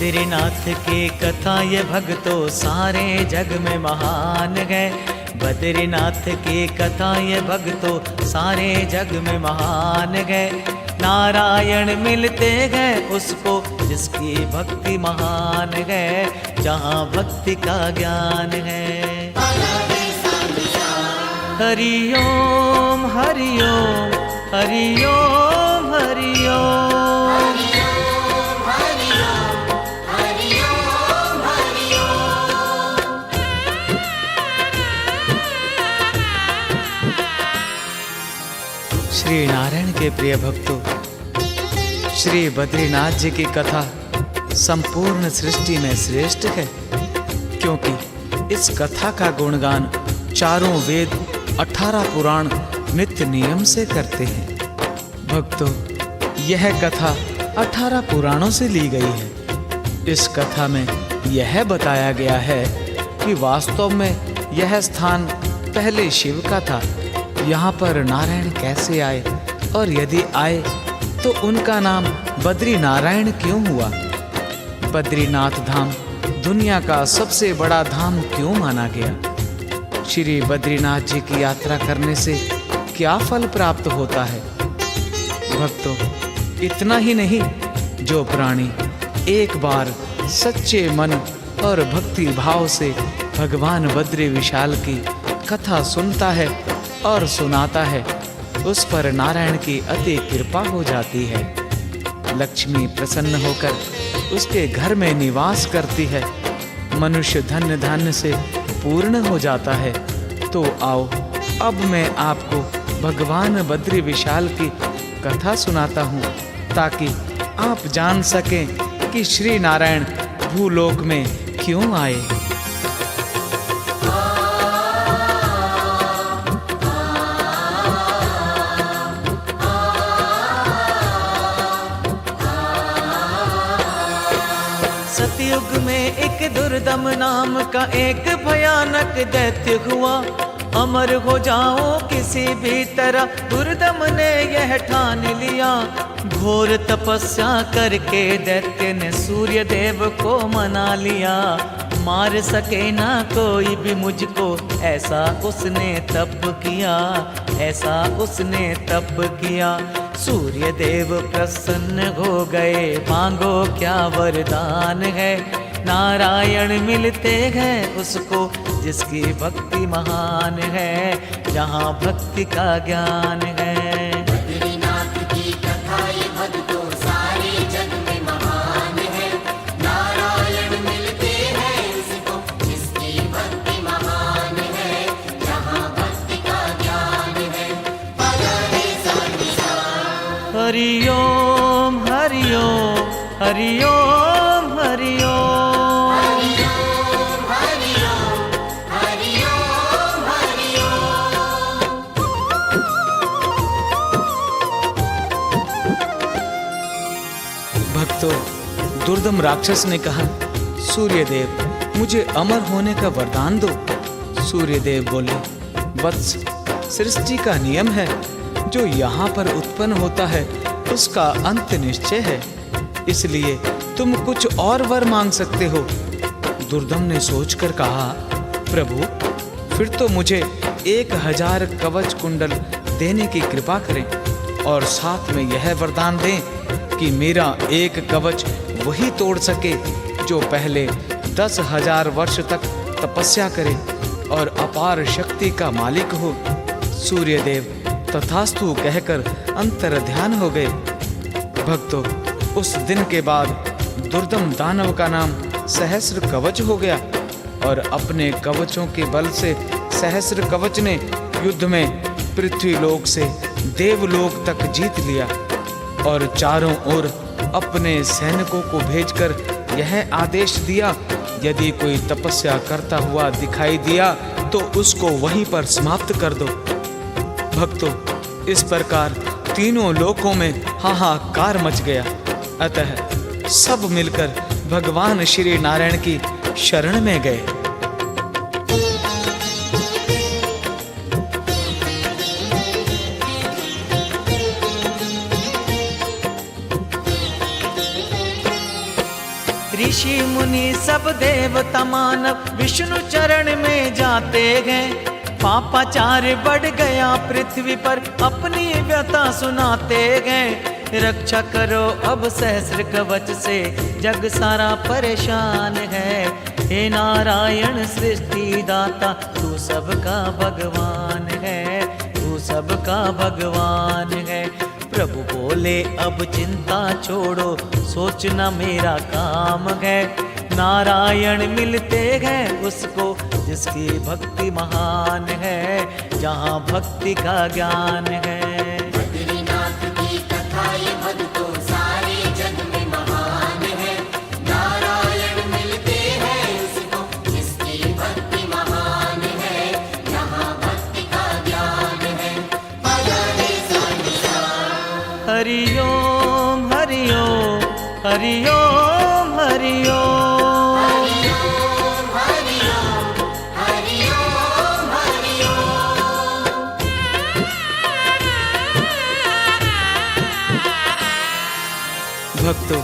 बद्रीनाथ की कथा ये भक्तों सारे जग में महान है। बद्रीनाथ की कथा ये भक्तों सारे जग में महान है। नारायण मिलते हैं उसको जिसकी भक्ति महान है, जहाँ भक्ति का ज्ञान है। हरि ओम हरि ओम हरि ओम हरि ओम। श्री नारायण के प्रिय भक्तों, श्री बद्रीनाथ जी की कथा संपूर्ण सृष्टि में श्रेष्ठ है, क्योंकि इस कथा का गुणगान चारों वेद 18 पुराण नित्य नियम से करते हैं। भक्तों, यह कथा 18 पुराणों से ली गई है। इस कथा में यह बताया गया है कि वास्तव में यह स्थान पहले शिव का था। यहाँ पर नारायण कैसे आए और यदि आए तो उनका नाम बद्री नारायण क्यों हुआ? बद्रीनाथ धाम दुनिया का सबसे बड़ा धाम क्यों माना गया? श्री बद्रीनाथ जी की यात्रा करने से क्या फल प्राप्त होता है? भक्तों, इतना ही नहीं, जो प्राणी एक बार सच्चे मन और भक्ति भाव से भगवान बद्री विशाल की कथा सुनता है और सुनाता है, उस पर नारायण की अति कृपा हो जाती है। लक्ष्मी प्रसन्न होकर उसके घर में निवास करती है। मनुष्य धन्य धान्य से पूर्ण हो जाता है। तो आओ, अब मैं आपको भगवान बद्री विशाल की कथा सुनाता हूँ, ताकि आप जान सकें कि श्री नारायण भूलोक में क्यों आए। सतयुग में एक दुर्दम नाम का एक भयानक दैत्य हुआ। अमर हो जाओ किसी भी तरह, दुर्दम ने यह ठान लिया। घोर तपस्या करके दैत्य ने सूर्य देव को मना लिया। मार सके ना कोई भी मुझको, ऐसा उसने तप किया, ऐसा उसने तप किया। सूर्य देव प्रसन्न हो गए, मांगो क्या वरदान है। नारायण मिलते हैं उसको जिसकी भक्ति महान है, जहाँ भक्ति का ज्ञान है। बद्रीनाथ की कथा ये भक्तों सारे जग में महान है। नारायण मिलते हैं उसको जिसकी भक्ति महान है, जहाँ भक्ति का ज्ञान है। हरि ओम हरि ओम हरि ओम हरि ओम। भक्तों, दुर्दम राक्षस ने कहा, सूर्यदेव मुझे अमर होने का वरदान दो। सूर्यदेव बोले, वत्स, सृष्टि का नियम है, जो यहाँ पर उत्पन्न होता है उसका अंत निश्चय है, इसलिए तुम कुछ और वर मांग सकते हो। दुर्दम ने सोचकर कहा, प्रभु फिर तो मुझे 1000 कवच कुंडल देने की कृपा करें, और साथ में यह वरदान दें कि मेरा एक कवच वही तोड़ सके जो पहले 10,000 वर्ष तक तपस्या करे और अपार शक्ति का मालिक हो। सूर्यदेव तथास्तु कहकर अंतर ध्यान हो गए। भक्तों, उस दिन के बाद दुर्दम दानव का नाम सहस्र कवच हो गया, और अपने कवचों के बल से सहस्र कवच ने युद्ध में पृथ्वीलोक से देवलोक तक जीत लिया, और चारों ओर अपने सैनिकों को भेजकर यह आदेश दिया, यदि कोई तपस्या करता हुआ दिखाई दिया तो उसको वहीं पर समाप्त कर दो। भक्तों, इस प्रकार तीनों लोकों में हाहाकार मच गया। अतः सब मिलकर भगवान श्री नारायण की शरण में गए। ऋषि मुनि सब देवता मानव विष्णु चरण में जाते गए। पापाचार बढ़ गया पृथ्वी पर, अपनी व्यथा सुनाते गए। रक्षा करो अब सहस्र कवच से, जग सारा परेशान है। हे नारायण सृष्टि दाता, तू सबका भगवान है, तू सबका भगवान है। प्रभु बोले अब चिंता छोड़ो, सोचना मेरा काम है। नारायण मिलते हैं उसको जिसकी भक्ति महान है, जहाँ भक्ति का ज्ञान है। बद्रीनाथ की कथा ये भक्तों सारे जग में महान है। नारायण मिलते हैं उसको जिसकी भक्ति महान है, जहाँ भक्ति का ज्ञान है। हरि ओम हरि ओम हरि ओम हरि ओम। भक्तों,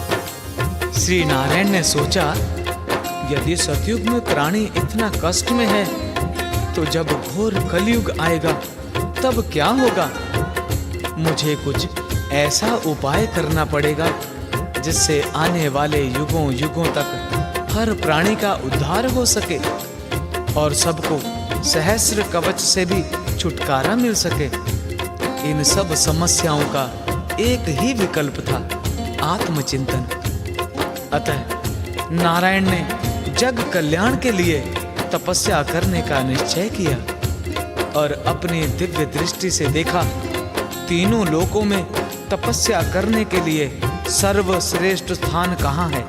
श्री नारायण ने सोचा, यदि सतयुग में प्राणी इतना कष्ट में है तो जब घोर कलयुग आएगा तब क्या होगा। मुझे कुछ ऐसा उपाय करना पड़ेगा जिससे आने वाले युगों युगों तक हर प्राणी का उद्धार हो सके और सबको सहस्र कवच से भी छुटकारा मिल सके। इन सब समस्याओं का एक ही विकल्प था, आत्मचिंतन। अतः नारायण ने जग कल्याण के लिए तपस्या करने का निश्चय किया और अपनी दिव्य दृष्टि से देखा, तीनों लोकों में तपस्या करने के लिए सर्वश्रेष्ठ स्थान कहाँ है।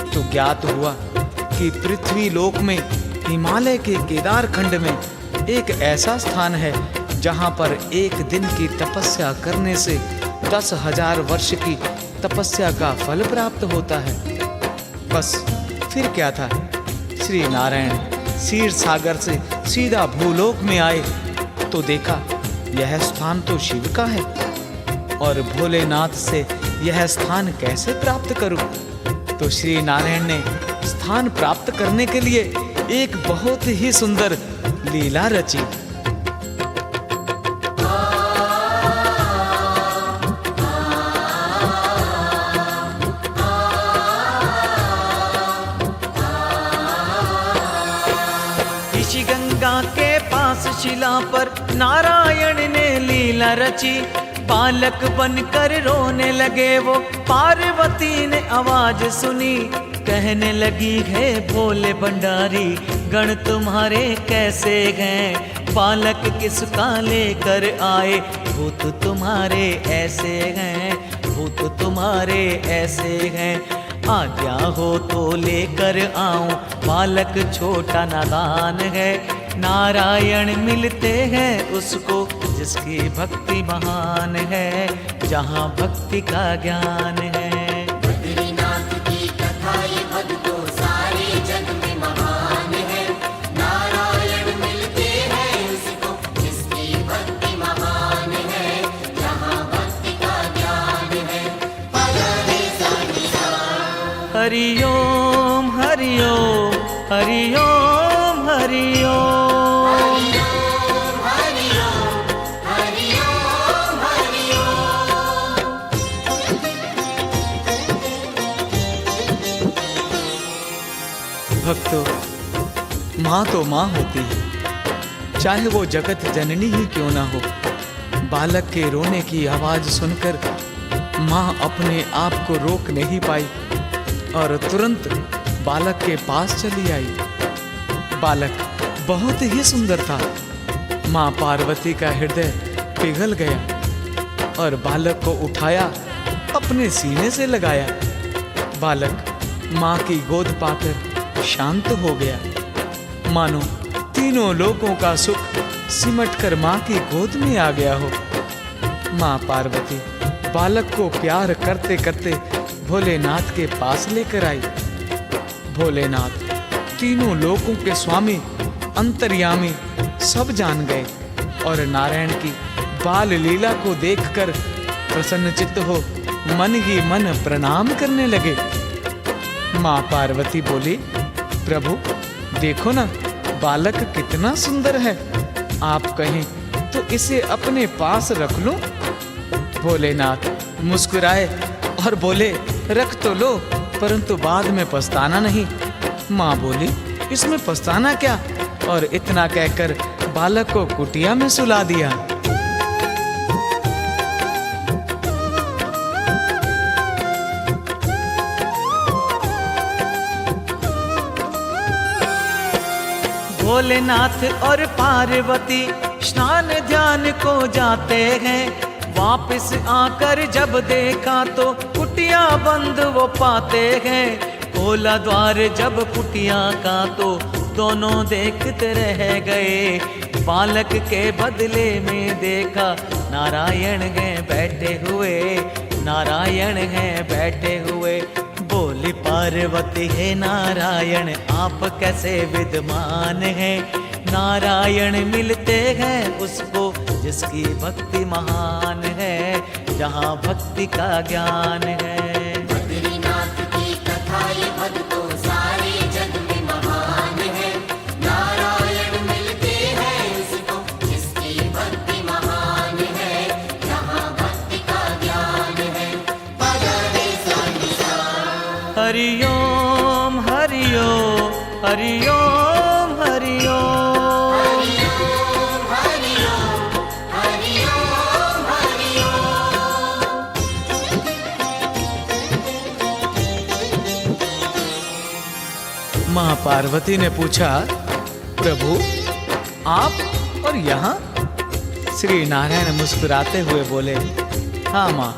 तो ज्ञात हुआ कि पृथ्वी लोक में हिमालय के केदार खंड में एक ऐसा स्थान है जहाँ पर एक दिन की तपस्या करने से 10,000 वर्ष की तपस्या का फल प्राप्त होता है। बस फिर क्या था, श्री नारायण क्षीर सागर से सीधा भूलोक में आए तो देखा यह स्थान तो शिव का है और भोलेनाथ से यह स्थान कैसे प्राप्त करूं। तो श्री नारायण ने स्थान प्राप्त करने के लिए एक बहुत ही सुंदर लीला रची। ऋषि गंगा के पास शिला पर नारायण ने लीला रची। बालक बनकर रोने लगे वो, पार्वती ने आवाज सुनी, कहने लगी है भोले भंडारी गण तुम्हारे कैसे गए। बालक किसका लेकर आए, भूत तुम्हारे ऐसे हैं, भूत तुम्हारे ऐसे हैं। आज्ञा हो तो लेकर आऊं, बालक छोटा नादान है। नारायण मिलते हैं उसको जिसकी भक्ति महान है, जहाँ भक्ति का ज्ञान है। बद्रीनाथ की कथा ये भक्तों सारे जग में महान है। नारायण मिलते हैं उसको जिसकी भक्ति महान है, जहाँ भक्ति का ज्ञान है। हरि ओम हरि ओम हरि ओम हरि ओम। भक्तों, माँ तो माँ होती है, चाहे वो जगत जननी ही क्यों ना हो। बालक के रोने की आवाज सुनकर माँ अपने आप को रोक नहीं पाई और तुरंत बालक के पास चली आई। बालक बहुत ही सुंदर था। माँ पार्वती का हृदय पिघल गया और बालक को उठाया, अपने सीने से लगाया। बालक माँ की गोद पाकर शांत हो गया, मानो तीनों लोगों का सुख सिमटकर माँ की गोद में आ गया हो। माँ पार्वती बालक को प्यार करते करते भोलेनाथ के पास लेकर आई। भोलेनाथ तीनों लोकों के स्वामी, अंतर्यामी सब जान गए और नारायण की बाल लीला को देखकर प्रसन्नचित्त हो मन ही मन प्रणाम करने लगे। माँ पार्वती बोली, प्रभु देखो ना, बालक कितना सुंदर है। आप कहें तो इसे अपने पास रख लूं? भोलेनाथ मुस्कुराए और बोले, रख तो लो, परंतु बाद में पछताना नहीं। माँ बोली, इसमें पछताना क्या? और इतना कहकर बालक को कुटिया में सुला दिया। भोलेनाथ और पार्वती स्नान ध्यान को जाते हैं। वापस आकर जब देखा तो कुटिया बंद वो पाते हैं। खोला द्वार जब कुटिया का तो दोनों देखते रह गए। बालक के बदले में देखा नारायण हैं बैठे हुए, नारायण हैं बैठे हुए। बोली पार्वती, है नारायण आप कैसे विद्यमान हैं? नारायण मिलते हैं उसको जिसकी भक्ति महान है, जहाँ भक्ति का ज्ञान है। बद्रीनाथ की कथा ये भक्तों सारे जग में महान है। नारायण मिलते हैं उसको जिसकी भक्ति महान है, जहाँ भक्ति का ज्ञान है। पगड़े संसा हरि ओम हरि ओम हरि ओम हरि ओम। माँ पार्वती ने पूछा, प्रभु आप और यहाँ? श्री नारायण मुस्कुराते हुए बोले, हाँ माँ,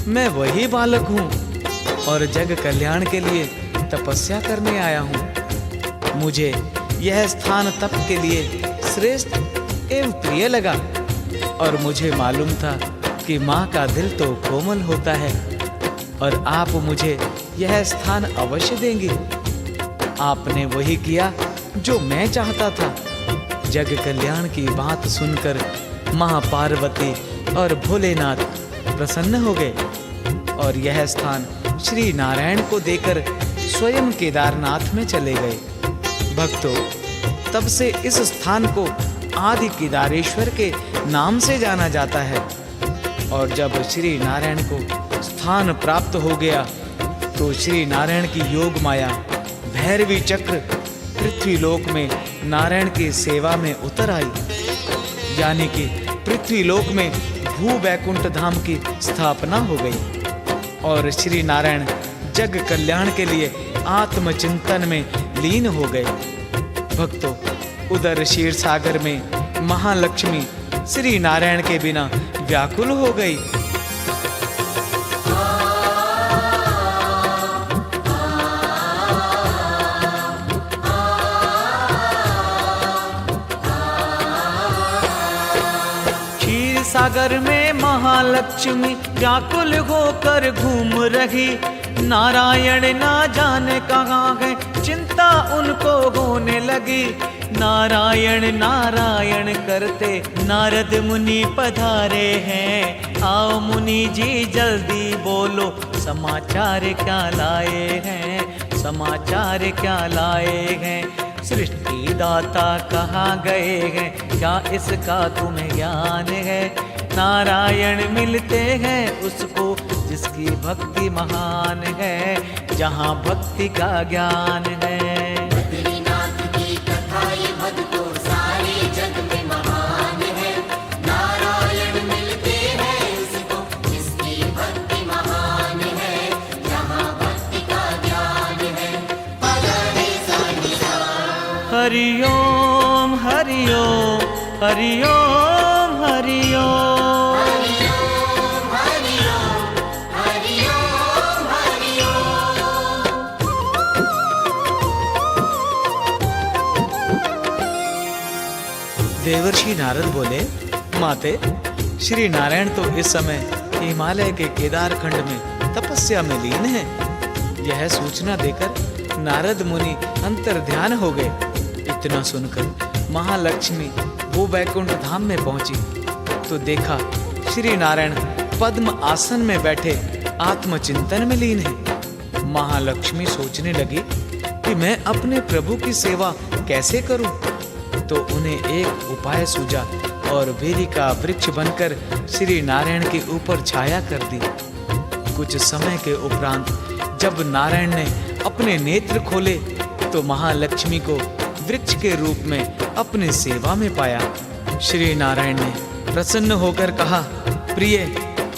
मैं वही बालक हूँ और जग कल्याण के लिए तपस्या करने आया हूँ। मुझे यह स्थान तप के लिए श्रेष्ठ एवं प्रिय लगा और मुझे मालूम था कि माँ का दिल तो कोमल होता है और आप मुझे यह स्थान अवश्य देंगी। आपने वही किया जो मैं चाहता था। जग कल्याण की बात सुनकर माँ पार्वती और भोलेनाथ प्रसन्न हो गए और यह स्थान श्री नारायण को देकर स्वयं केदारनाथ में चले गए। भक्तों, तब से इस स्थान को आदि केदारेश्वर के नाम से जाना जाता है। और जब श्री नारायण को स्थान प्राप्त हो गया तो श्री नारायण की योग माया भैरवी चक्र पृथ्वी लोक में नारायण की सेवा में उतर आई। यानी कि पृथ्वी लोक में भू वैकुंठ धाम की स्थापना हो गई और श्री नारायण जग कल्याण के लिए आत्मचिंतन में लीन हो गए। भक्तों, उधर क्षीर सागर में महालक्ष्मी श्री नारायण के बिना व्याकुल हो गई। सागर में महालक्ष्मी व्याकुल होकर घूम रही। नारायण ना जाने कहाँ है, चिंता उनको होने लगी। नारायण नारायण करते नारद मुनि पधारे हैं। आओ मुनि जी जल्दी बोलो, समाचार क्या लाए हैं, समाचार क्या लाए हैं। सृष्टि दाता कहाँ गए हैं, क्या इसका तुम्हें ज्ञान है। नारायण मिलते हैं उसको जिसकी भक्ति महान है, जहाँ भक्ति का ज्ञान है। बद्रीनाथ की कथा ये भक्तों सारे जग में महान है। नारायण मिलते हैं उसको जिसकी भक्ति महान है, जहाँ भक्ति का ज्ञान है। पगड़े संसा हरि ओम हरि ओम हरि ओम हरि ओम। देवर्षि नारद बोले, माते, श्री नारायण तो इस समय हिमालय के केदार खंड में तपस्या में लीन है। यह सूचना देकर नारद मुनि अंतर ध्यान हो गए। इतना सुनकर महालक्ष्मी वो वैकुंठ धाम में पहुंची तो देखा श्री नारायण पद्म आसन में बैठे आत्मचिंतन में लीन है। महालक्ष्मी सोचने लगी कि मैं अपने प्रभु की सेवा कैसे करूं? तो उन्हें एक उपाय सूझा और बेरी का वृक्ष बनकर श्री नारायण के ऊपर छाया कर दी। कुछ समय के उपरांत जब नारायण ने अपने नेत्र खोले तो महालक्ष्मी को वृक्ष के रूप में अपनी सेवा में पाया। श्री नारायण ने प्रसन्न होकर कहा, प्रिय,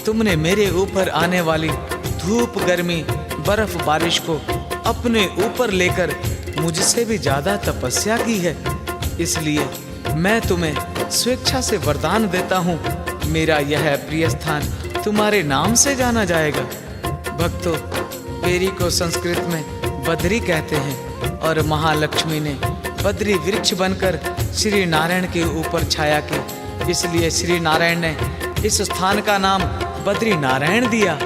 तुमने मेरे ऊपर आने वाली धूप, गर्मी, बर्फ, बारिश को अपने ऊपर लेकर मुझसे भी ज्यादा तपस्या की है, इसलिए मैं तुम्हें स्वेच्छा से वरदान देता हूँ, मेरा यह प्रिय स्थान तुम्हारे नाम से जाना जाएगा। भक्तों, बेरी को संस्कृत में बद्री कहते हैं और महालक्ष्मी ने बद्री वृक्ष बनकर श्री नारायण के ऊपर छाया की, इसलिए श्री नारायण ने इस स्थान का नाम बद्री नारायण दिया।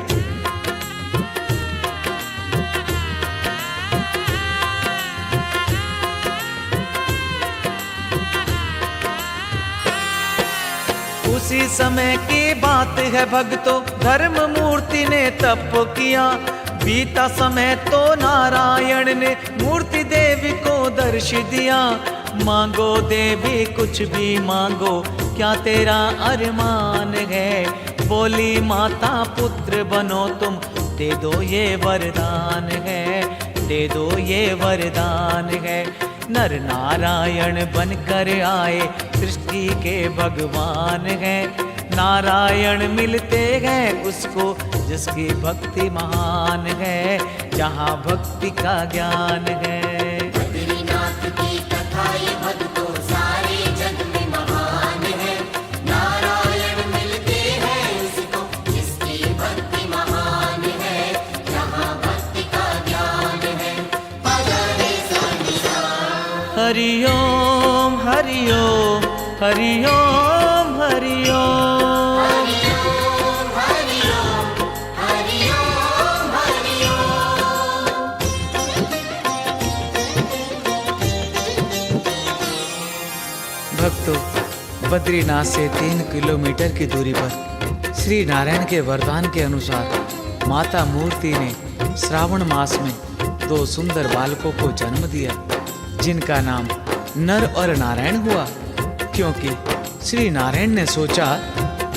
उसी समय की बात है भक्तों, धर्म मूर्ति ने तप किया। बीता समय तो नारायण ने मूर्ति देवी को दर्श दिया। मांगो देवी कुछ भी मांगो, क्या तेरा अरमान है? बोली माता पुत्र बनो तुम, दे दो ये वरदान है, दे दो ये वरदान है। नर नारायण बनकर आए, सृष्टि के भगवान है। नारायण मिलते हैं उसको जिसकी भक्ति महान है, जहाँ भक्ति का ज्ञान है। बद्रीनाथ की कथा ये भक्तों सारे जग में महान है। नारायण मिलते हैं उसको जिसकी भक्ति महान है, जहाँ भक्ति का ज्ञान है। पगरे संसा हरि ओम हरि ओम हरि ओम हरि ओम। भक्तों, बद्रीनाथ से 3 किलोमीटर की दूरी पर श्री नारायण के वरदान के अनुसार माता मूर्ति ने श्रावण मास में 2 सुंदर बालकों को जन्म दिया, जिनका नाम नर और नारायण हुआ, क्योंकि श्री नारायण ने सोचा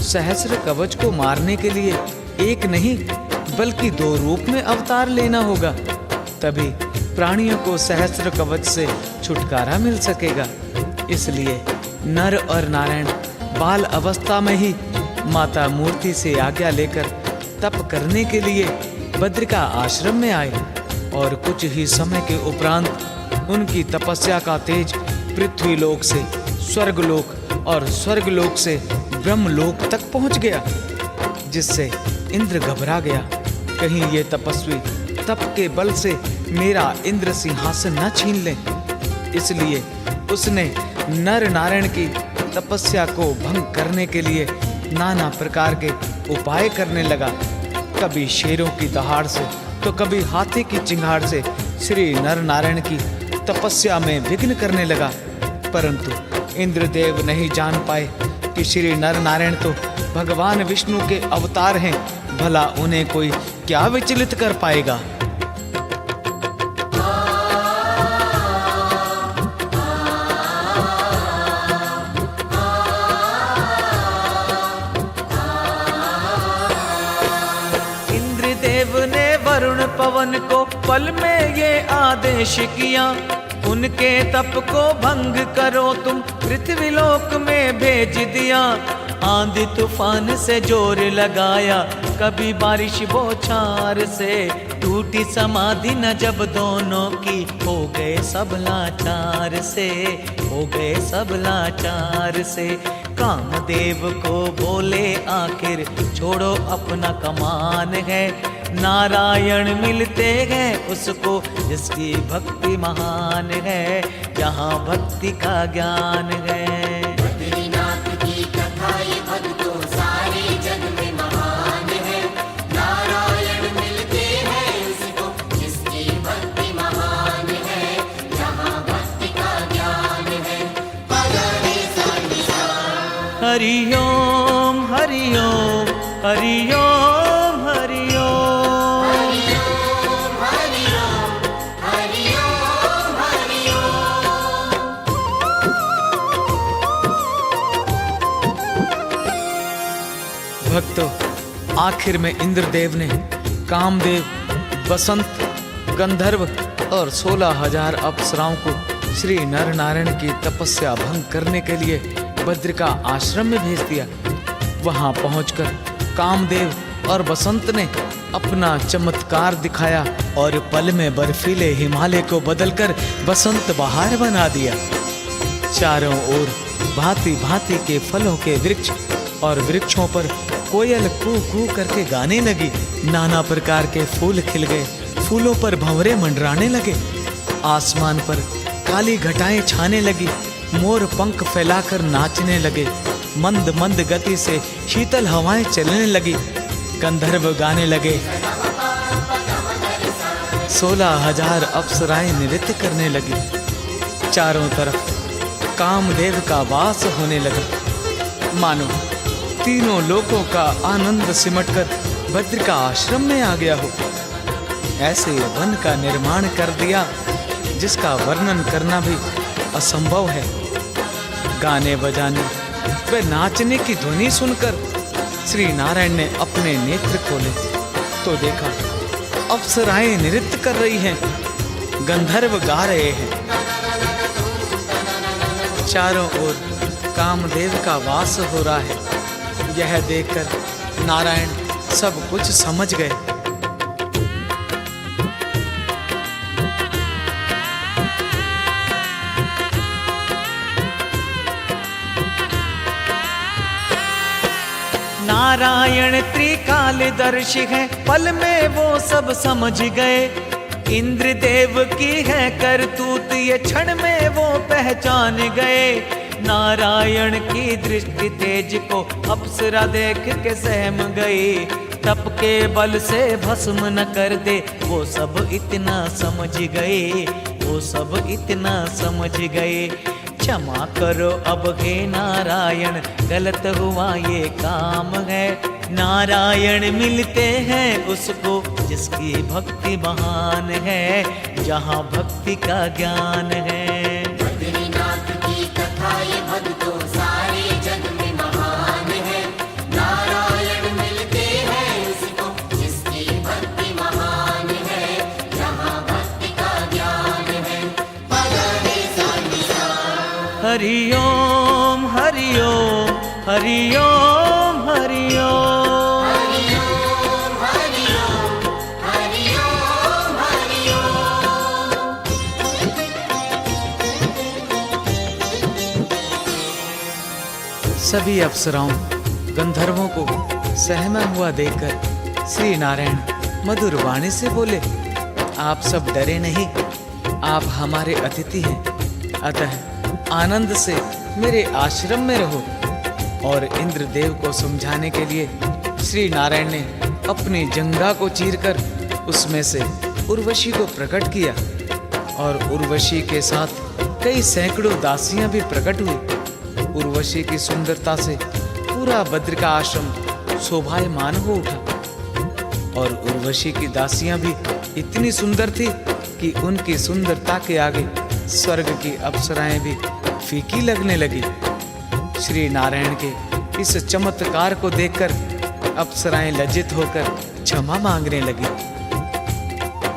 सहस्र कवच को मारने के लिए एक नहीं बल्कि 2 रूप में अवतार लेना होगा, तभी प्राणियों को सहस्र कवच से छुटकारा मिल सकेगा। इसलिए नर और नारायण बाल अवस्था में ही माता मूर्ति से आज्ञा लेकर तप करने के लिए बद्रिका आश्रम में आए और कुछ ही समय के उपरांत उनकी तपस्या का तेज पृथ्वीलोक से स्वर्गलोक और स्वर्गलोक से ब्रह्मलोक तक पहुंच गया, जिससे इंद्र घबरा गया, कहीं ये तपस्वी तप के बल से मेरा इंद्र सिंहासन न छीन ले। इसलिए उसने नर नारायण की तपस्या को भंग करने के लिए नाना प्रकार के उपाय करने लगा। कभी शेरों की दहाड़ से तो कभी हाथी की चिंगाड़ से श्री नर नारायण की तपस्या में विघ्न करने लगा, परंतु इंद्रदेव नहीं जान पाए कि श्री नर नारायण तो भगवान विष्णु के अवतार हैं, भला उन्हें कोई क्या विचलित कर पाएगा। इंद्रदेव ने वरुण पवन को पल में ये आदेश किया, उनके तप को भंग करो तुम, पृथ्वीलोक में भेज दिया। आंधी तूफान से जोर लगाया, कभी बारिश बौछार से, टूटी समाधि न जब दोनों की, हो गए सब लाचार से, हो गए सब लाचार से। कामदेव को बोले आखिर छोड़ो अपना कमान है, नारायण मिलते हैं उसको जिसकी भक्ति महान है, जहाँ भक्ति का ज्ञान है। बद्रीनाथ की कथा ये भक्तों सारे जग में महान है। नारायण मिलते हैं उसको जिसकी भक्ति महान है, जहाँ भक्ति का ज्ञान है। पगरे संसा हरि ओम हरि ओम हरि ओम हरि ओम। हरि ओम हरि भक्तों, आखिर में इंद्रदेव ने कामदेव, बसंत, गंधर्व और 16,000 अप्सराओं को श्री नर नारायण की तपस्या भंग करने के लिए बद्रिका आश्रम में भेज दिया। वहां पहुंचकर कामदेव और बसंत ने अपना चमत्कार दिखाया और पल में बर्फीले हिमालय को बदलकर बसंत बहार बना दिया। चारों ओर भांति भांति के फलों के वृक्ष और वृक्षों पर कोयल कू कू करके गाने लगी। नाना प्रकार के फूल खिल गए, फूलों पर भंवरे मंडराने लगे। आसमान पर काली घटाएं छाने लगी, मोर पंख फैलाकर नाचने लगे। मंद मंद गति से शीतल हवाएं चलने लगी। गंधर्व गाने लगे, 16,000 अप्सराएं नृत्य करने लगी। चारों तरफ कामदेव का वास होने लगा। मानो तीनों लोकों का आनंद सिमटकर बद्रिका आश्रम में आ गया हो। ऐसे वन का निर्माण कर दिया जिसका वर्णन करना भी असंभव है। गाने बजाने व नाचने की ध्वनि सुनकर श्री नारायण ने अपने नेत्र खोले तो देखा अप्सराएं नृत्य कर रही हैं, गंधर्व गा रहे हैं। चारों ओर कामदेव का वास हो रहा है। यह देखकर नारायण सब कुछ समझ गए। नारायण त्रिकालदर्शी है, पल में वो सब समझ गए। इंद्रदेव की है करतूत, ये क्षण में वो पहचान गए। नारायण की दृष्टि तेज को अप्सरा देख के सहम गई। तप के बल से भस्म न कर दे, वो सब इतना समझ गए, वो सब इतना समझ गए। क्षमा करो अब हे नारायण, गलत हुआ ये काम है। नारायण मिलते हैं उसको जिसकी भक्ति महान है, जहाँ भक्ति का ज्ञान है। बद्रीनाथ की कथा ये भक्तों सारे जग में महान है। नारायण मिलते हैं उसको जिसकी भक्ति महान है, जहाँ भक्ति का ज्ञान है। हरि ओम हरि ओम हरि ओम हरि ओम। हरि ओम हरि ओम हरि ओम हरि ओम। सभी अप्सराओं गंधर्वों को सहमा हुआ देखकर श्री नारायण मधुर वाणी से बोले, आप सब डरे नहीं, आप हमारे अतिथि हैं। अतः आनंद से मेरे आश्रम में रहो। और इंद्रदेव को समझाने के लिए श्री नारायण ने अपनी जंघा को चीरकर उसमें से उर्वशी को प्रकट किया और उर्वशी के साथ कई सैकड़ों दासियां भी प्रकट हुई। उर्वशी की सुंदरता से पूरा बद्रिका आश्रम शोभायमान हो उठा और उर्वशी की दासियां भी इतनी सुंदर थी कि उनकी सुंदरता के आगे स्वर्ग की अप्सराएं भी फीकी लगने लगी। श्री नारायण के इस चमत्कार को देखकर अप्सराएं लज्जित होकर क्षमा मांगने लगी।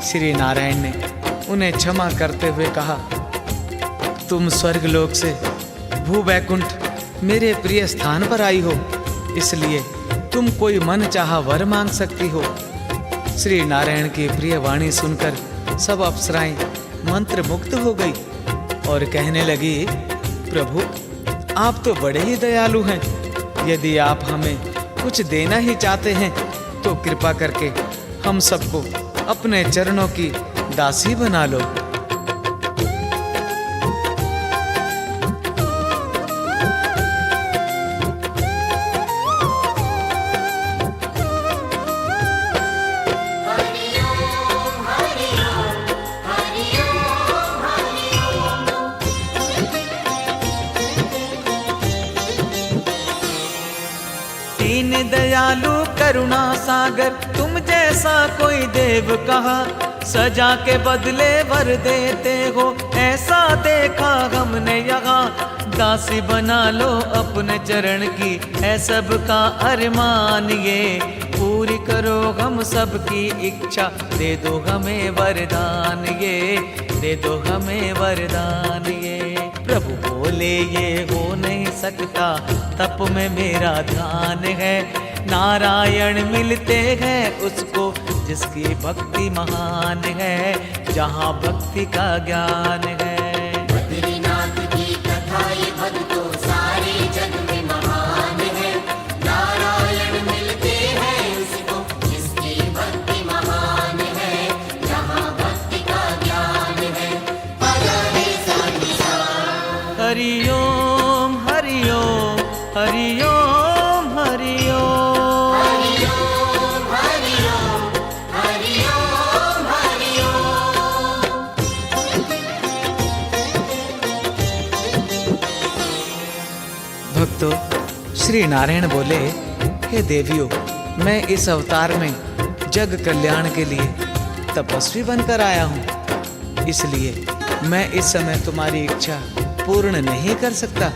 श्री नारायण ने उन्हें क्षमा करते हुए कहा, तुम स्वर्गलोक से भूवैकुंठ मेरे प्रिय स्थान पर आई हो, इसलिए तुम कोई मन चाहा वर मांग सकती हो। श्री नारायण की प्रिय वाणी सुनकर सब अप्सराएं मंत्र मुक्त हो गई और कहने लगी, प्रभु आप तो बड़े ही दयालु हैं। यदि आप हमें कुछ देना ही चाहते हैं तो कृपा करके हम सबको अपने चरणों की दासी बना लो। दयालु करुणा सागर तुम जैसा कोई देव कहा, सजा के बदले वर देते हो ऐसा देखा हमने यहाँ। दासी बना लो अपने चरण की है सबका अरमान ये, पूरी करो हम सबकी इच्छा, दे दो हमें वरदान ये, दे दो हमें वरदान ये। प्रभु बोले ये हो नहीं सकता, तप में मेरा ध्यान है, नारायण मिलते हैं उसको जिसकी भक्ति महान है, जहाँ भक्ति का ज्ञान है। बद्रीनाथ की कथा ये भक्तों सारे जग में महान है, नारायण मिलते हैं उसको जिसकी भक्ति महान है, जहाँ भक्ति का ज्ञान है। पगले सा हरि ओम हरि ओम हरि ओम हरि ओम। हरि ओम हरि ओम हरि ओम हरि ओम। भक्तों, श्री नारायण बोले, हे देवियों, मैं इस अवतार में जग कल्याण के लिए तपस्वी बनकर आया हूँ, इसलिए मैं इस समय तुम्हारी इच्छा पूर्ण नहीं कर सकता,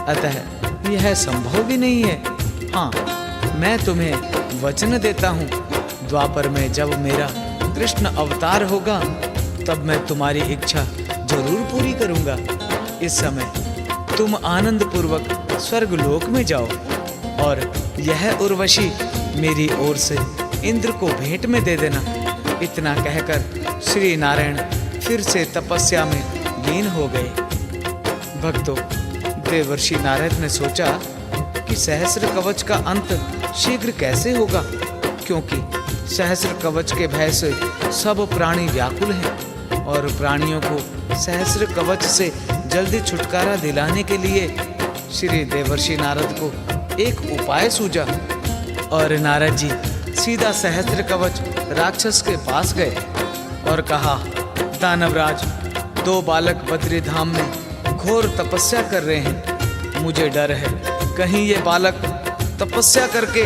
अतः यह संभव भी नहीं है। हाँ, मैं तुम्हें वचन देता हूँ, द्वापर में जब मेरा कृष्ण अवतार होगा तब मैं तुम्हारी इच्छा जरूर पूरी करूँगा। इस समय तुम आनंद पूर्वक स्वर्ग लोक में जाओ और यह उर्वशी मेरी ओर से इंद्र को भेंट में दे देना। इतना कहकर श्री नारायण फिर से तपस्या में लीन हो गए। भक्तों, देवर्षि नारद ने सोचा कि सहस्र कवच का अंत शीघ्र कैसे होगा, क्योंकि सहस्र कवच के भय से सब प्राणी व्याकुल हैं और प्राणियों को सहस्र कवच से जल्दी छुटकारा दिलाने के लिए श्री देवर्षि नारद को एक उपाय सूझा और नारद जी सीधा सहस्र कवच राक्षस के पास गए और कहा, दानवराज, दो बालक बद्री धाम में घोर तपस्या कर रहे हैं, मुझे डर है कहीं ये बालक तपस्या करके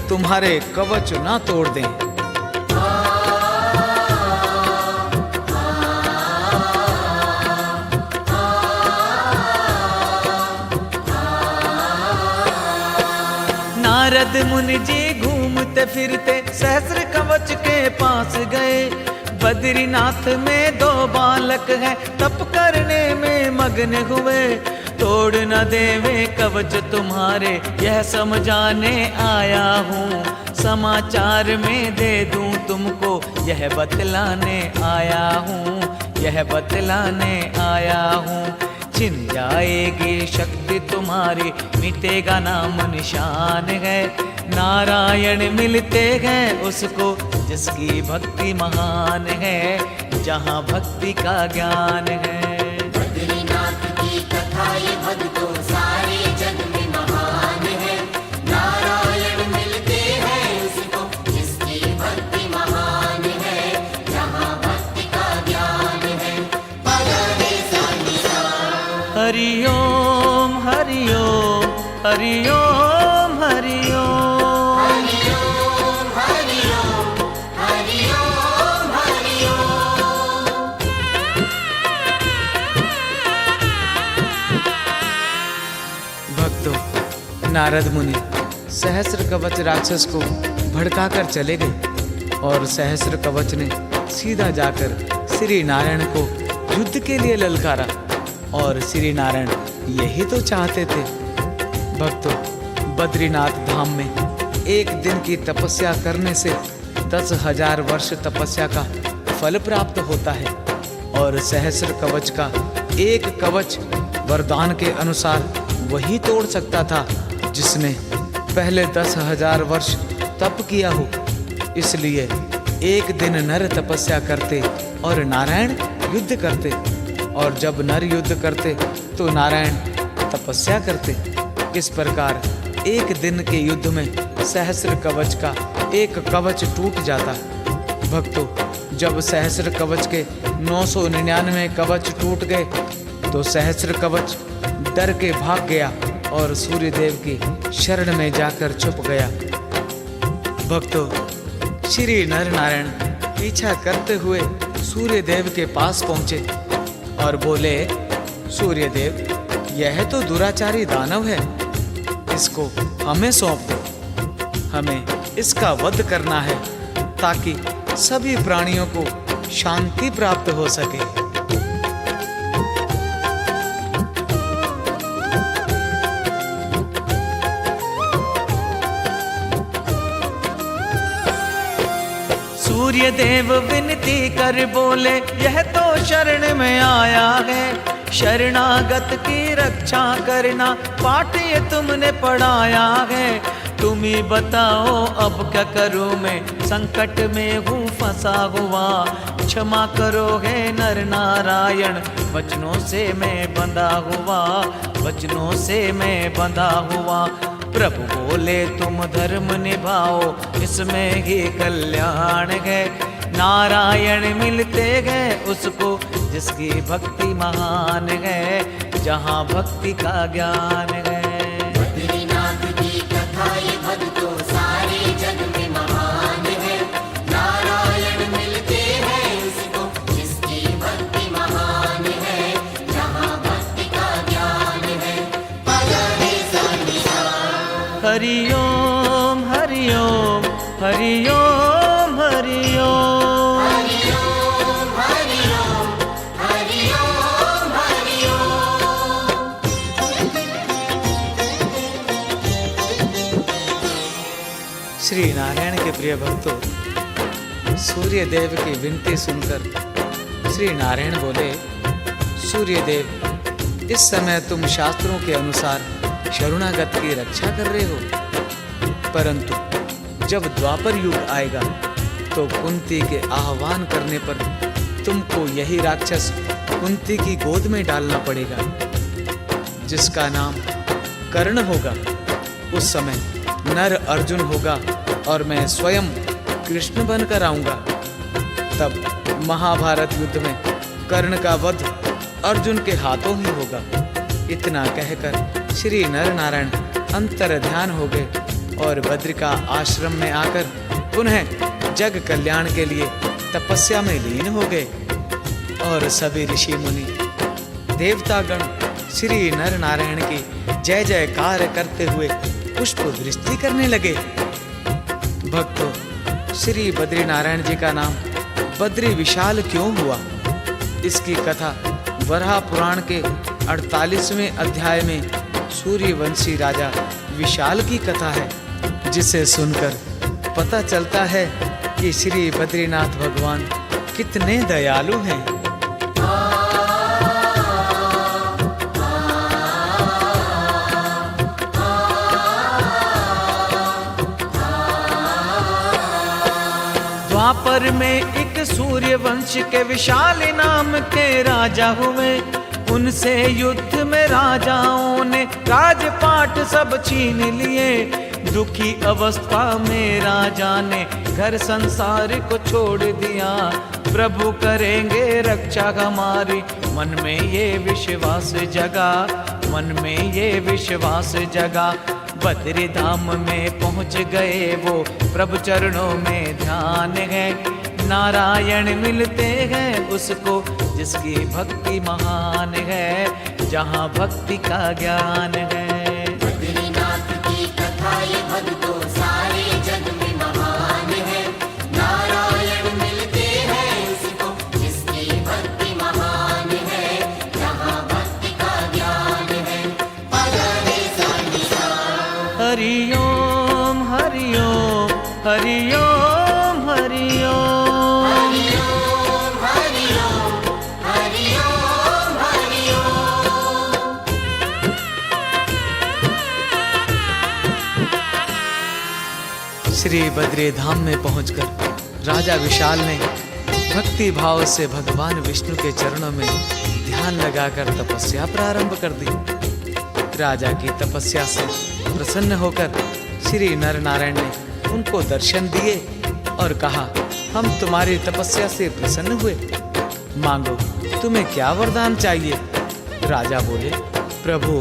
तुम्हारे कवच ना तोड़ दें। नारद मुनि जी घूमते फिरते सहस्र कवच के पास गए। बद्रीनाथ में दो बालक हैं, तप करने में मग्न हुए। तोड़ न देवे कवच तुम्हारे, यह समझाने आया हूँ। समाचार में दे दूं तुमको, यह बतलाने आया हूँ, यह बतलाने आया हूँ। छिन जाएगी शक्ति तुम्हारी, मिटेगा नाम निशान है। नारायण मिलते हैं उसको जिसकी भक्ति महान है, जहाँ भक्ति का ज्ञान है। बद्रीनाथ की कथा ये भक्तों सारे जग में महान है। नारायण मिलते हैं उसको जिसकी भक्ति महान है, जहाँ भक्ति का ज्ञान है। पगले सा निसा। हरि ओम हरि ओम हरि ओम हरि ओम। हरि ओम हरि ओम हरि ओम हरि ओम। भक्तों, नारद मुनि सहस्र कवच राक्षस को भड़काकर चले गए और सहस्र कवच ने सीधा जाकर श्री नारायण को युद्ध के लिए ललकारा और श्री नारायण यही तो चाहते थे। भक्तों, बद्रीनाथ धाम में एक दिन की तपस्या करने से 10,000 वर्ष तपस्या का फल प्राप्त होता है और सहस्र कवच का एक कवच वरदान के अनुसार वही तोड़ सकता था जिसने पहले 10,000 वर्ष तप किया हो। इसलिए एक दिन नर तपस्या करते और नारायण युद्ध करते, और जब नर युद्ध करते तो नारायण तपस्या करते। इस प्रकार एक दिन के युद्ध में सहस्र कवच का एक कवच टूट जाता। भक्तों, जब सहस्र कवच के 999 कवच टूट गए तो सहस्र कवच डर के भाग गया और सूर्यदेव की शरण में जाकर छुप गया। भक्तों, श्री नर नारायण पीछा करते हुए सूर्य देव के पास पहुंचे और बोले, सूर्य देव, यह तो दुराचारी दानव है, इसको हमें सौंप दो। हमें इसका वध करना है ताकि सभी प्राणियों को शांति प्राप्त हो सके। सूर्य देव विनती कर बोले, यह तो शरण में आया है, शरणागत की रक्षा करना पाठ ये तुमने पढ़ाया है। तुम ही बताओ अब क्या करूं मैं, संकट में हूँ फंसा हुआ, क्षमा करो हे नर नारायण, वचनों से मैं बंधा हुआ, वचनों से मैं बंधा हुआ। प्रभु बोले, तुम धर्म निभाओ, इसमें ही कल्याण है। नारायण मिलते हैं उसको जिसकी भक्ति महान है, जहाँ भक्ति का ज्ञान है। बद्रीनाथ की कथा ये भक्तों सारे जग में महान है। नारायण मिलते हैं उसको जिसकी भक्ति महान है, जहाँ भक्ति का ज्ञान है। हरि ओम हरि ओम हरि ओम हरि ओम। हरि ओम हरि ओम हरि ओम हरि ओम। श्री नारायण के प्रिय भक्तों, सूर्य देव की विनती सुनकर श्री नारायण बोले, सूर्य देव, इस समय तुम शास्त्रों के अनुसार शरणागत की रक्षा कर रहे हो, परंतु जब द्वापर युग आएगा तो कुंती के आह्वान करने पर तुमको यही राक्षस कुंती की गोद में डालना पड़ेगा, जिसका नाम कर्ण होगा। उस समय नर अर्जुन होगा और मैं स्वयं कृष्ण बनकर आऊंगा। तब महाभारत युद्ध में कर्ण का वध अर्जुन के हाथों ही होगा। इतना कहकर श्री नर नारायण अंतर ध्यान हो गए और बद्रिका आश्रम में आकर पुनः जग कल्याण के लिए तपस्या में लीन हो गए। और सभी ऋषि मुनि देवतागण श्री नर नारायण की जय जयकार करते हुए पुष्प वृष्टि करने लगे। भक्तों, श्री बद्री नारायण जी का नाम बद्री विशाल क्यों हुआ, इसकी कथा वराह पुराण के 48वें अध्याय में सूर्यवंशी राजा विशाल की कथा है, जिसे सुनकर पता चलता है कि श्री बद्रीनाथ भगवान कितने दयालु हैं। द्वापर में एक सूर्यवंश के विशाल नाम के राजा हुए। उनसे युद्ध में राजाओं ने राजपाट सब छीन लिए। दुखी अवस्था में राजा ने घर संसार को छोड़ दिया। प्रभु करेंगे रक्षा हमारी, मन में ये विश्वास जगा, मन में ये विश्वास जगा। बद्री धाम में पहुंच गए वो, प्रभु चरणों में ध्यान है। नारायण मिलते हैं उसको जिसकी भक्ति महान है, जहाँ भक्ति का ज्ञान है। बद्रीनाथ की कथा ये भक्तों सारे जग में महान है। नारायण मिलते हैं उसको जिसकी भक्ति महान है, जहाँ भक्ति का ज्ञान है। हरि ओम हरि ओम हरि ओम हरि ओम। हरि ओम हरि ओम हरि ओम हरि ओम। श्री बद्री धाम में पहुंचकर राजा विशाल ने भक्ति भाव से भगवान विष्णु के चरणों में ध्यान लगाकर तपस्या प्रारंभ कर दी। राजा की तपस्या से प्रसन्न होकर श्री नर नारायण ने उनको दर्शन दिए और कहा, हम तुम्हारी तपस्या से प्रसन्न हुए, मांगो तुम्हें क्या वरदान चाहिए। राजा बोले, प्रभु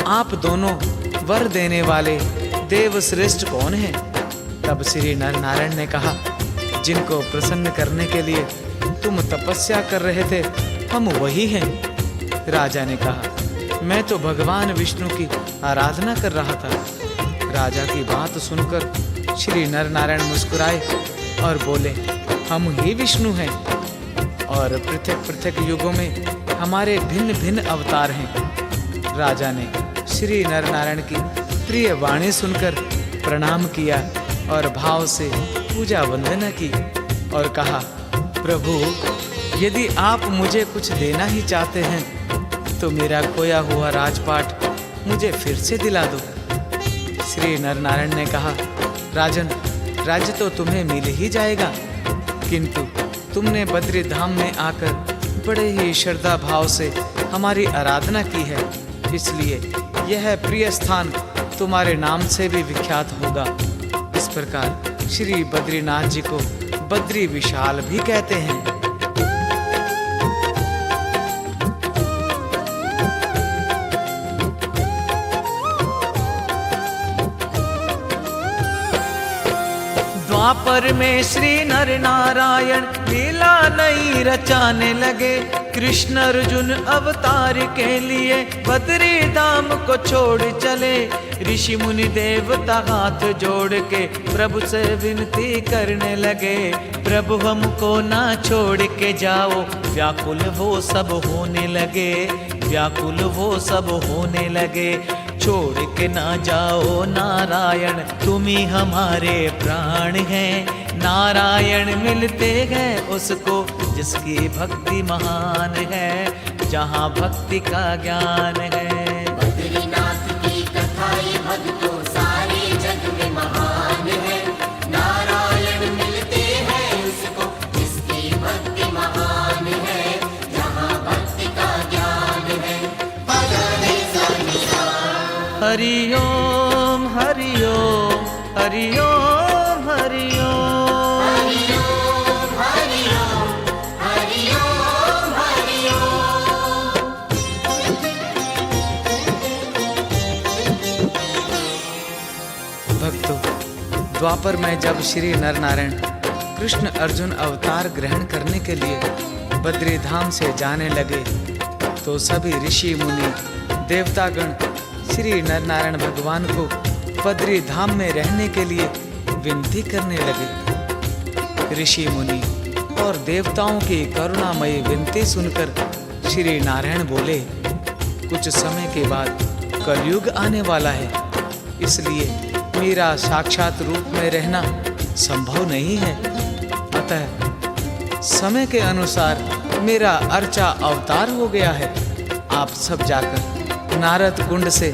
आप दोनों वर देने वाले देव श्रेष्ठ कौन हैं? तब श्री नर नारायण ने कहा, जिनको प्रसन्न करने के लिए तुम तपस्या कर रहे थे, हम वही हैं। राजा ने कहा, मैं तो भगवान विष्णु की आराधना कर रहा था। राजा की बात सुनकर श्री नर नारायण मुस्कुराए और बोले, हम ही विष्णु हैं और पृथक पृथक युगों में हमारे भिन्न भिन्न अवतार हैं। राजा ने श्री नर नारायण की प्रिय वाणी सुनकर प्रणाम किया और भाव से पूजा वंदना की और कहा, प्रभु, यदि आप मुझे कुछ देना ही चाहते हैं तो मेरा खोया हुआ राजपाट मुझे फिर से दिला दो। श्री नर नारायण ने कहा, राजन, राज्य तो तुम्हें मिल ही जाएगा, किंतु तुमने बद्री धाम में आकर बड़े ही श्रद्धा भाव से हमारी आराधना की है, इसलिए यह प्रिय स्थान तुम्हारे नाम से भी विख्यात होगा। इस प्रकार श्री बद्रीनाथ जी को बद्री विशाल भी कहते हैं। द्वापर में श्री नर नारायण लीला नई रचाने लगे। कृष्ण अर्जुन अवतार के लिए बद्री धाम को छोड़ चले। ऋषि मुनि देवता हाथ जोड़ के प्रभु से विनती करने लगे, प्रभु हमको ना छोड़ के जाओ। व्याकुल वो सब होने लगे, व्याकुल वो सब होने लगे। छोड़ के ना जाओ नारायण, तुम ही हमारे प्राण हैं। नारायण मिलते हैं उसको जिसकी भक्ति महान है, जहाँ भक्ति का ज्ञान है। बद्रीनाथ की कथा ये भक्तों सारे जग में महान है। नारायण मिलते हैं उसको जिसकी भक्ति महान है, जहाँ भक्ति का ज्ञान है। हरि ओम हरि ओम हरि ओम हरि ओम हरि ओम हरि ओम हरि ओम हरि ओम। भक्तों, द्वापर में जब श्री नर नारायण कृष्ण अर्जुन अवतार ग्रहण करने के लिए बद्री धाम से जाने लगे तो सभी ऋषि मुनि देवतागण श्री नर नारायण भगवान को बद्री धाम में रहने के लिए विनती करने लगे। ऋषि मुनि और देवताओं की करुणामयी विनती सुनकर श्री नारायण बोले, कुछ समय के बाद कलयुग आने वाला है, इसलिए मेरा साक्षात रूप में रहना संभव नहीं है। अतः समय के अनुसार मेरा अर्चा अवतार हो गया है। आप सब जाकर नारद कुंड से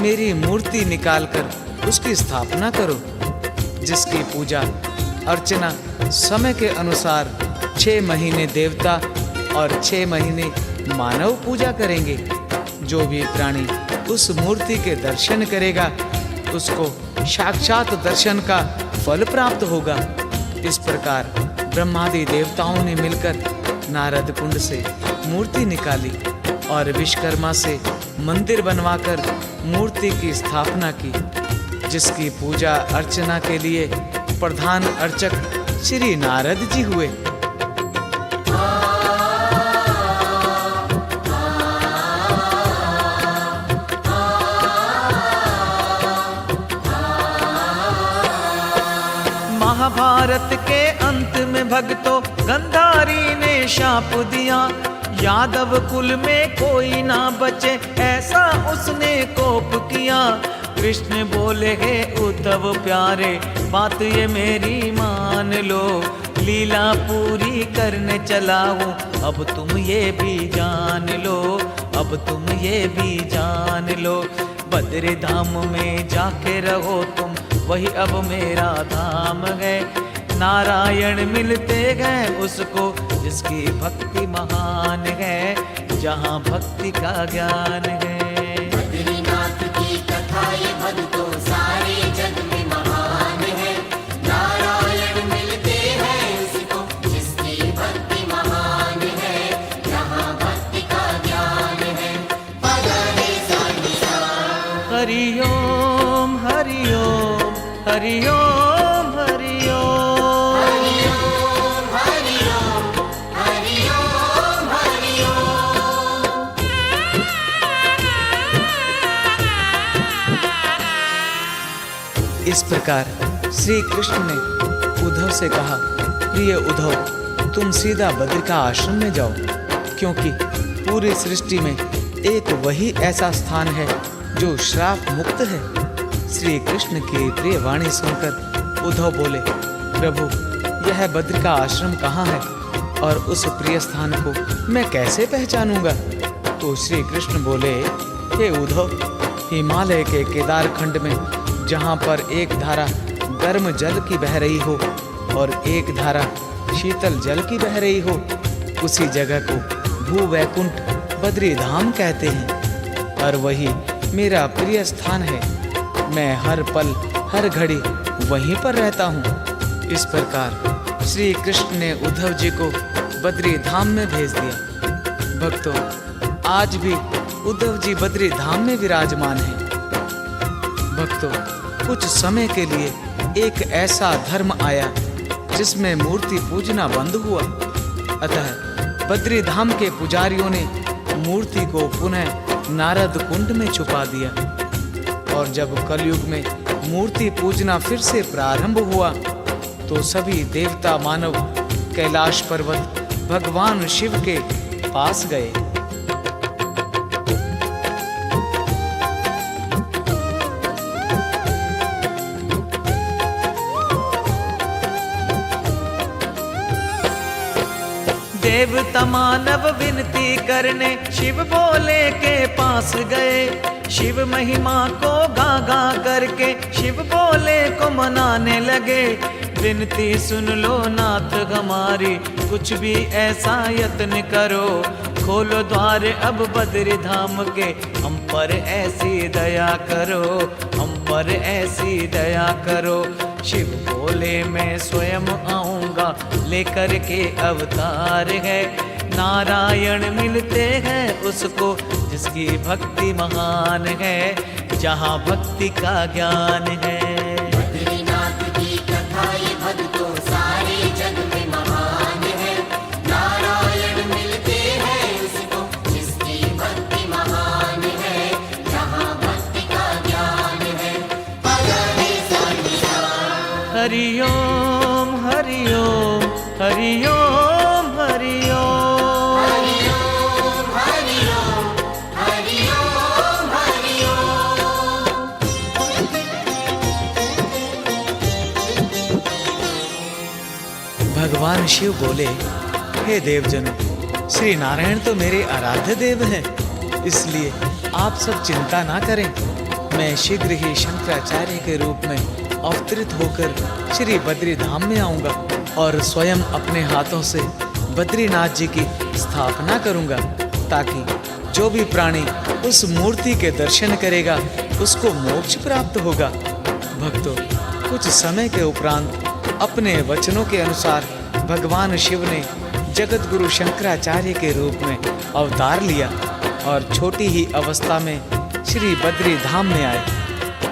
मेरी मूर्ति निकालकर उसकी स्थापना करो, जिसकी पूजा अर्चना समय के अनुसार 6 महीने देवता और 6 महीने मानव पूजा करेंगे। जो भी प्राणी उस मूर्ति के दर्शन करेगा उसको साक्षात दर्शन का फल प्राप्त होगा। इस प्रकार ब्रह्मादि देवताओं ने मिलकर नारद कुंड से मूर्ति निकाली और विश्वकर्मा से मंदिर बनवाकर मूर्ति की स्थापना की, जिसकी पूजा अर्चना के लिए प्रधान अर्चक श्री नारद जी हुए। महाभारत के अंत में भक्तों गंधारी ने शाप दिया, यादव कुल में कोई ना बचे, ऐसा उसने कोप किया। कृष्ण बोले, हे उद्धव प्यारे, बात ये मेरी मान लो। लीला पूरी करने चला हूँ, अब तुम ये भी जान लो, अब तुम ये भी जान लो। बद्री धाम में जाके रहो तुम, वही अब मेरा धाम है। नारायण मिलते गए उसको जिसकी भक्ति महान है, जहाँ भक्ति का ज्ञान है। बद्रीनाथ की कथा ये भक्तों सारे जग में महान है। नारायण मिलते हैं उसको जिसकी भक्ति महान है, जहाँ भक्ति का ज्ञान है। हरि ओम हरि ओम हरि ओम हरि इस प्रकार श्री कृष्ण ने उद्धव से कहा, प्रिय उद्धव, तुम सीधा बद्री का आश्रम में जाओ, क्योंकि पूरी सृष्टि में एक वही ऐसा स्थान है जो श्राप मुक्त है। श्री कृष्ण की प्रिय वाणी सुनकर उद्धव बोले, प्रभु, यह बद्री का आश्रम कहाँ है और उस प्रिय स्थान को मैं कैसे पहचानूंगा? तो श्री कृष्ण बोले, हे उद्धव, हिमालय के केदार खंड में जहाँ पर एक धारा गर्म जल की बह रही हो और एक धारा शीतल जल की बह रही हो, उसी जगह को भूवैकुंठ बद्री धाम कहते हैं और वही मेरा प्रिय स्थान है। मैं हर पल हर घड़ी वहीं पर रहता हूँ। इस प्रकार श्री कृष्ण ने उद्धव जी को बद्री धाम में भेज दिया। भक्तों, आज भी उद्धव जी बद्री धाम में विराजमान हैं। भक्तों, कुछ समय के लिए एक ऐसा धर्म आया जिसमें मूर्ति पूजना बंद हुआ। अतः बद्री धाम के पुजारियों ने मूर्ति को पुनः नारद कुंड में छुपा दिया और जब कलयुग में मूर्ति पूजना फिर से प्रारंभ हुआ तो सभी देवता मानव कैलाश पर्वत भगवान शिव के पास गए। देवता मानव विनती करने शिव भोले के पास गए। शिव महिमा को गा गा करके शिव भोले को मनाने लगे। विनती सुन लो नाथ हमारी, कुछ भी ऐसा यत्न करो, खोलो द्वार अब बद्री धाम के, हम पर ऐसी दया करो, हम पर ऐसी दया करो। शिव बोले, मैं स्वयं आऊंगा, लेकर के अवतार है। नारायण मिलते हैं उसको जिसकी भक्ति महान है, जहाँ भक्ति का ज्ञान है। बद्रीनाथ की कथा ये भक्तों सारे जग में महान है। नारायण मिलते हैं उसको जिसकी भक्ति महान है, जहाँ भक्ति का ज्ञान है। हरि ओम हरि ओम हरि ओम हरि ओम। हरि ओम हरि ओम हरि ओम हरि ओम। भगवान शिव बोले, हे देवजनों, श्री नारायण तो मेरे आराध्य देव हैं, इसलिए आप सब चिंता ना करें। मैं शीघ्र ही शंकराचार्य के रूप में अवतरित होकर श्री बद्री धाम में आऊंगा और स्वयं अपने हाथों से बद्रीनाथ जी की स्थापना करूंगा, ताकि जो भी प्राणी उस मूर्ति के दर्शन करेगा उसको मोक्ष प्राप्त होगा। भक्तों, कुछ समय के उपरांत अपने वचनों के अनुसार भगवान शिव ने जगत गुरु शंकराचार्य के रूप में अवतार लिया और छोटी ही अवस्था में श्री बद्री धाम में आए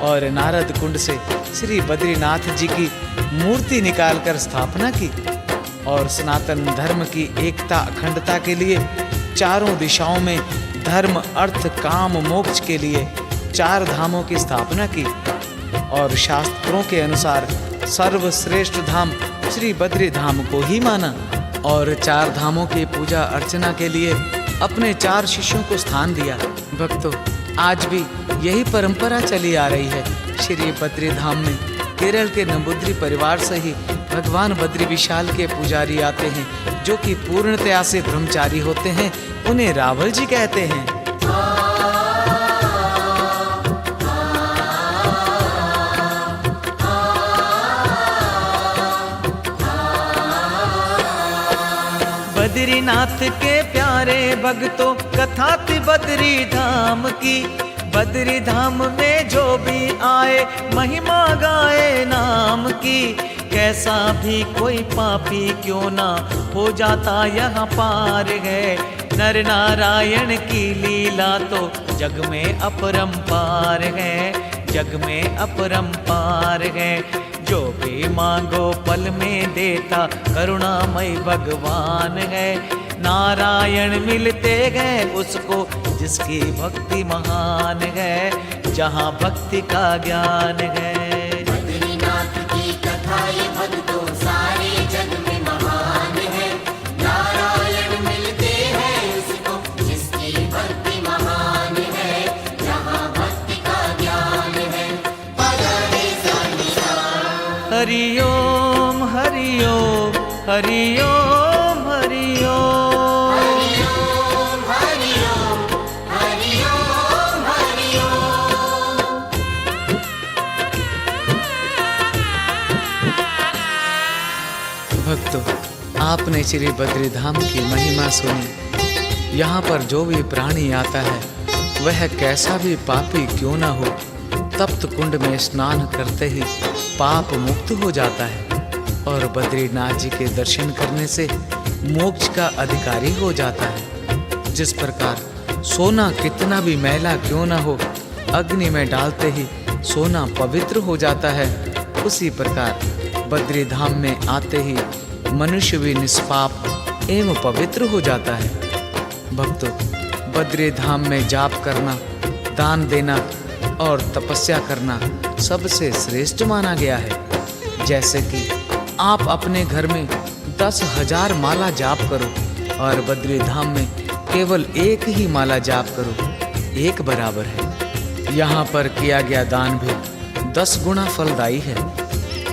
और नारद कुंड से श्री बद्रीनाथ जी की मूर्ति निकालकर स्थापना की और सनातन धर्म की एकता अखंडता के लिए चारों दिशाओं में धर्म अर्थ काम मोक्ष के लिए 4 धामों की स्थापना की और शास्त्रों के अनुसार सर्वश्रेष्ठ धाम श्री बद्री धाम को ही माना और 4 धामों की पूजा अर्चना के लिए अपने 4 शिष्यों को स्थान दिया। भक्तों, आज भी यही परंपरा चली आ रही है। श्री बद्री धाम में केरल के नंबूद्री परिवार से ही भगवान बद्री विशाल के पुजारी आते हैं, जो कि पूर्णतया से ब्रह्मचारी होते हैं। उन्हें रावल जी कहते हैं। बद्रीनाथ के प्यारे भक्तों, कथा थी बद्री धाम की। बद्री धाम में जो भी आए महिमा गाए नाम की। कैसा भी कोई पापी क्यों ना हो जाता यहाँ पार है। नर नारायण की लीला तो जग में अपरंपार है, जग में अपरंपार है। जो भी मांगो पल में देता करुणामय भगवान है। नारायण मिलते गए उसको जिसकी भक्ति महान है, जहाँ भक्ति का ज्ञान है। कथा ये भक्तों सारे जग में महान है। नारायण मिलते हैं उसको जिसकी भक्ति महान है। जहाँ भक्ति का ज्ञान है। पदा रे सा नि सा। हरि ओम हरि ओम हरि ओम हरि ओम। हरि ओम हरि ओम हरि ओम हरि ओम। भक्तों, आपने श्री बद्री धाम की महिमा सुनी। यहाँ पर जो भी प्राणी आता है वह कैसा भी पापी क्यों न हो, तप्त कुंड में स्नान करते ही पाप मुक्त हो जाता है और बद्रीनाथ जी के दर्शन करने से मोक्ष का अधिकारी हो जाता है। जिस प्रकार सोना कितना भी मैला क्यों न हो, अग्नि में डालते ही सोना पवित्र हो जाता है, उसी प्रकार बद्री धाम में आते ही मनुष्य भी निष्पाप एवं पवित्र हो जाता है। भक्तों, बद्री धाम में जाप करना, दान देना और तपस्या करना सबसे श्रेष्ठ माना गया है। जैसे कि आप अपने घर में 10,000 माला जाप करो और बद्री धाम में केवल एक ही माला जाप करो, एक बराबर है। यहाँ पर किया गया दान भी 10 गुना फलदायी है।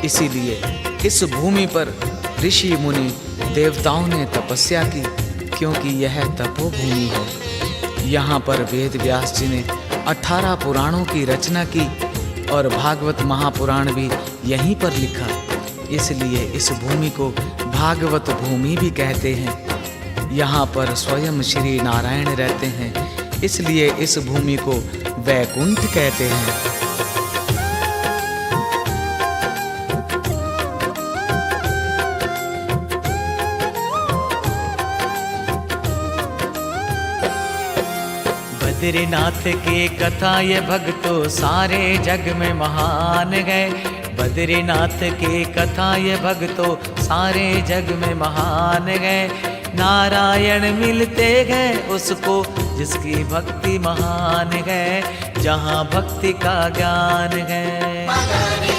इसीलिए इस भूमि पर ऋषि मुनि देवताओं ने तपस्या की, क्योंकि यह तपोभूमि है। यहाँ पर वेद व्यास जी ने 18 पुराणों की रचना की और भागवत महापुराण भी यहीं पर लिखा। इसलिए इस भूमि को भागवत भूमि भी कहते हैं। यहाँ पर स्वयं श्री नारायण रहते हैं, इसलिए इस भूमि को वैकुंठ कहते हैं। बद्रीनाथ की कथा ये भक्तों सारे जग में महान है। बद्रीनाथ की कथा ये भक्तों सारे जग में महान है। नारायण मिलते हैं उसको जिसकी भक्ति महान है। जहाँ भक्ति का ज्ञान है। पदा रे